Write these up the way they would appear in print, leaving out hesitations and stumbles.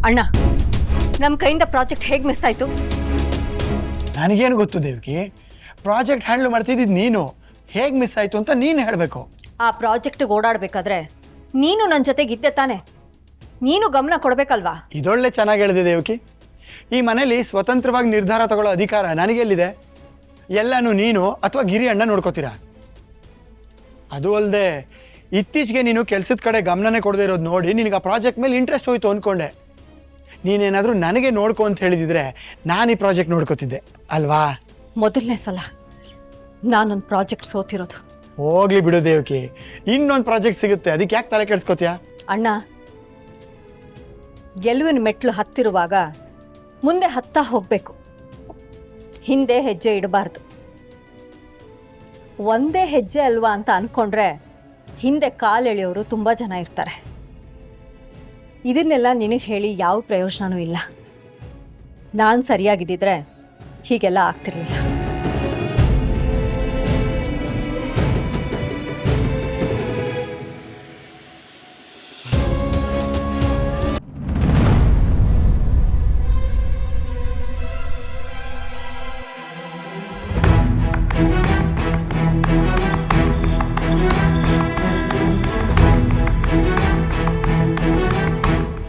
ಅಣ್ಣ, ನಮ್ಮ ಕೈಯಿಂದ ಪ್ರಾಜೆಕ್ಟ್ ಹೇಗೆ ಮಿಸ್ ಆಯಿತು? ನನಗೇನು ಗೊತ್ತು ದೇವಕಿ, ಪ್ರಾಜೆಕ್ಟ್ ಹ್ಯಾಂಡಲ್ ಮಾಡ್ತಿದ್ದಿದ್ದು ನೀನು. ಹೇಗೆ ಮಿಸ್ ಆಯಿತು ಅಂತ ನೀನು ಹೇಳಬೇಕು. ಆ ಪ್ರಾಜೆಕ್ಟ್ಗೆ ಓಡಾಡಬೇಕಾದ್ರೆ ನೀನು ನನ್ನ ಜೊತೆಗಿದ್ದೆ ತಾನೆ, ನೀನು ಗಮನ ಕೊಡಬೇಕಲ್ವಾ? ಇದೊಳ್ಳೆ ಚೆನ್ನಾಗಿ ಹೇಳಿದೆ ದೇವಕಿ. ಈ ಮನೇಲಿ ಸ್ವತಂತ್ರವಾಗಿ ನಿರ್ಧಾರ ತಗೊಳ್ಳೋ ಅಧಿಕಾರ ನನಗೆಲ್ಲಿದೆ? ಎಲ್ಲನೂ ನೀನು ಅಥವಾ ಗಿರಿ ಅಣ್ಣ ನೋಡ್ಕೋತೀರಾ? ಅದು ಅಲ್ಲದೆ ಇತ್ತೀಚೆಗೆ ನೀನು ಕೆಲಸದ ಕಡೆ ಗಮನನೇ ಕೊಡದೇ ಇರೋದು ನೋಡಿ ನಿನಗೆ ಆ ಪ್ರಾಜೆಕ್ಟ್ ಮೇಲೆ ಇಂಟ್ರೆಸ್ಟ್ ಹೋಯ್ತು ಅಂದ್ಕೊಂಡೆ. ನೀನೇನಾದರೂ ನನಗೆ ನೋಡ್ಕೊ ಅಂತ ಹೇಳಿದಿದ್ರೆ ನಾನು ಈ ಪ್ರಾಜೆಕ್ಟ್ ನೋಡ್ಕೋತಿದ್ದೆ ಅಲ್ವಾ? ಮೊದಲನೇ ಸಲ ನಾನೊಂದು ಪ್ರಾಜೆಕ್ಟ್ ಸೋತಿರೋದು. ಹೋಗ್ಲಿ ಬಿಡು ದೇವಕಿ, ಇನ್ನೊಂದು ಪ್ರಾಜೆಕ್ಟ್ ಸಿಗುತ್ತೆ, ಅದಕ್ಕೆ ಯಾಕೆ ತಲೆ ಕೆಡಿಸ್ಕೋತೀಯಾ? ಅಣ್ಣ, ಗೆಲುವಿನ ಮೆಟ್ಲು ಹತ್ತಿರುವಾಗ ಮುಂದೆ ಹತ್ತಾ ಹೋಗಬೇಕು, ಹಿಂದೆ ಹೆಜ್ಜೆ ಇಡಬಾರ್ದು. ಒಂದೇ ಹೆಜ್ಜೆ ಅಲ್ವಾ ಅಂತ ಅಂದ್ಕೊಂಡ್ರೆ ಹಿಂದೆ ಕಾಲೆಳೆಯೋರು ತುಂಬ ಜನ ಇರ್ತಾರೆ. ಇದನ್ನೆಲ್ಲ ನಿನಗೆ ಹೇಳಿ ಯಾವ ಪ್ರಯೋಜನವೂ ಇಲ್ಲ. ನಾನು ಸರಿಯಾಗಿದ್ದಿದ್ರೆ ಹೀಗೆಲ್ಲ ಆಗ್ತಿರ್ಲಿಲ್ಲ.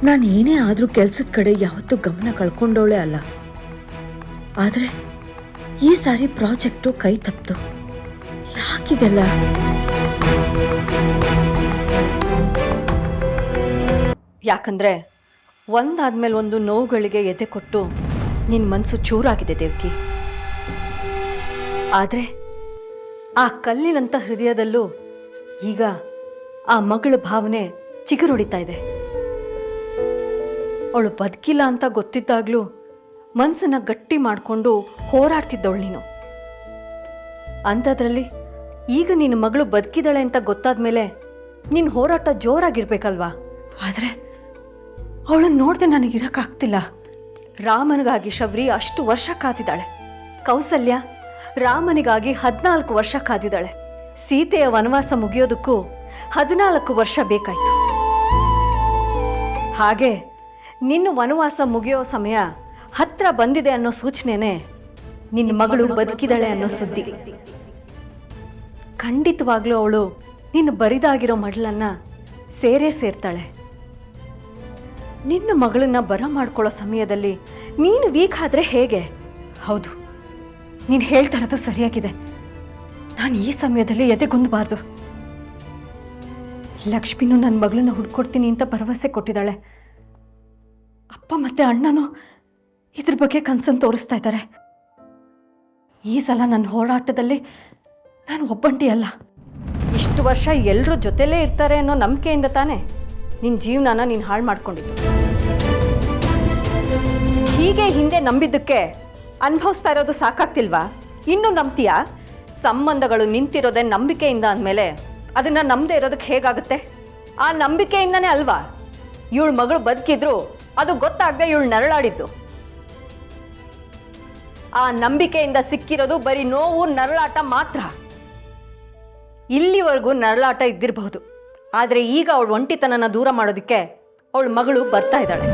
ನಾನು ಏನೇ ಆದರೂ ಕೆಲಸದ ಕಡೆ ಯಾವತ್ತೂ ಗಮನ ಕಳ್ಕೊಂಡೋಳೆ ಅಲ್ಲ. ಆದರೆ ಈ ಸಾರಿ ಪ್ರಾಜೆಕ್ಟು ಕೈ ತಪ್ಪಿತು. ಯಾಕಿದೆಲ್ಲ? ಯಾಕಂದರೆ ಒಂದಾದ್ಮೇಲೆ ಒಂದು ನೋವುಗಳಿಗೆ ಎದೆ ಕೊಟ್ಟು ನಿನ್ನ ಮನಸ್ಸು ಚೂರಾಗಿದೆ ದೇವಕಿ. ಆದರೆ ಆ ಕಲ್ಲಿನಂಥ ಹೃದಯದಲ್ಲೂ ಈಗ ಆ ಮಗಳ ಭಾವನೆ ಚಿಗುರೊಡಿತಾ ಇದೆ. ಅವಳು ಬದುಕಿಲ್ಲ ಅಂತ ಗೊತ್ತಿದ್ದಾಗಲೂ ಮನಸ್ಸನ್ನು ಗಟ್ಟಿ ಮಾಡಿಕೊಂಡು ಹೋರಾಡ್ತಿದ್ದವಳು ನೀನು. ಅಂಥದ್ರಲ್ಲಿ ಈಗ ನಿನ್ನ ಮಗಳು ಬದುಕಿದಾಳೆ ಅಂತ ಗೊತ್ತಾದ ಮೇಲೆ ನಿನ್ನ ಹೋರಾಟ ಜೋರಾಗಿರ್ಬೇಕಲ್ವಾ? ಆದರೆ ಅವಳನ್ನು ನೋಡಿದೆ ನನಗಿರೋಕ್ಕಾಗ್ತಿಲ್ಲ. ರಾಮನಿಗಾಗಿ ಶಬರಿ ಅಷ್ಟು ವರ್ಷ ಕಾದಿದ್ದಾಳೆ. ಕೌಸಲ್ಯ ರಾಮನಿಗಾಗಿ 14 ವರ್ಷ ಕಾದಿದ್ದಾಳೆ. ಸೀತೆಯ ವನವಾಸ ಮುಗಿಯೋದಕ್ಕೂ 14 ವರ್ಷ ಬೇಕಾಯಿತು. ಹಾಗೆ ನಿನ್ನ ವನವಾಸ ಮುಗಿಯೋ ಸಮಯ ಹತ್ರ ಬಂದಿದೆ ಅನ್ನೋ ಸೂಚನೆನೇ ನಿನ್ನ ಮಗಳು ಬದುಕಿದಾಳೆ ಅನ್ನೋ ಸುದ್ದಿ. ಖಂಡಿತವಾಗ್ಲೂ ಅವಳು ನಿನ್ನ ಬರಿದಾಗಿರೋ ಮಗಳನ್ನ ಸೇರ್ತಾಳೆ. ನಿನ್ನ ಮಗಳನ್ನ ಬರ ಮಾಡ್ಕೊಳ್ಳೋ ಸಮಯದಲ್ಲಿ ನೀನು ವೀಕ್ ಆದ್ರೆ ಹೇಗೆ? ಹೌದು, ನೀನು ಹೇಳ್ತಾ ಇರೋದು ಸರಿಯಾಗಿದೆ. ನಾನು ಈ ಸಮಯದಲ್ಲಿ ಎದೆಗುಂದಬಾರ್ದು. ಲಕ್ಷ್ಮಿನೂ ನನ್ನ ಮಗಳನ್ನ ಹುಡ್ಕೊಡ್ತೀನಿ ಅಂತ ಭರವಸೆ ಕೊಟ್ಟಿದ್ದಾಳೆ. ಅಪ್ಪ ಮತ್ತೆ ಅಣ್ಣನೂ ಇದ್ರ ಬಗ್ಗೆ ಕನ್ಸನ್ನು ತೋರಿಸ್ತಾ ಇದ್ದಾರೆ. ಈ ಸಲ ನನ್ನ ಹೋರಾಟದಲ್ಲಿ ನಾನು ಒಬ್ಬಂಟಿ ಅಲ್ಲ. ಇಷ್ಟು ವರ್ಷ ಎಲ್ಲರೂ ಜೊತೆಲೇ ಇರ್ತಾರೆ ಅನ್ನೋ ನಂಬಿಕೆಯಿಂದ ತಾನೇ ನಿನ್ನ ಜೀವನನ ನೀನು ಹಾಳು ಮಾಡ್ಕೊಂಡಿದ್ದು. ಹೀಗೆ ಹಿಂದೆ ನಂಬಿದ್ದಕ್ಕೆ ಅನುಭವಿಸ್ತಾ ಇರೋದು ಸಾಕಾಗ್ತಿಲ್ವಾ? ಇನ್ನೂ ನಂಬ್ತೀಯಾ? ಸಂಬಂಧಗಳು ನಿಂತಿರೋದೇ ನಂಬಿಕೆಯಿಂದ ಅಂದಮೇಲೆ ಅದನ್ನು ನಂಬದೇ ಇರೋದಕ್ಕೆ ಹೇಗಾಗುತ್ತೆ? ಆ ನಂಬಿಕೆಯಿಂದನೇ ಅಲ್ವಾ ಇವಳ ಮಗಳು ಬದುಕಿದ್ರು ಅದು ಗೊತ್ತಾಗದೆ ಇವಳು ನರಳಾಡಿದ್ದು. ಆ ನಂಬಿಕೆಯಿಂದ ಸಿಕ್ಕಿರೋದು ಬರೀ ನೋವು, ನರಳಾಟ ಮಾತ್ರ. ಇಲ್ಲಿವರೆಗೂ ನರಳಾಟ ಇದ್ದಿರಬಹುದು, ಆದರೆ ಈಗ ಅವಳು ಒಂಟಿತನನ ದೂರ ಮಾಡೋದಕ್ಕೆ ಅವಳ ಮಗಳು ಬರ್ತಾ ಇದ್ದಾಳೆ.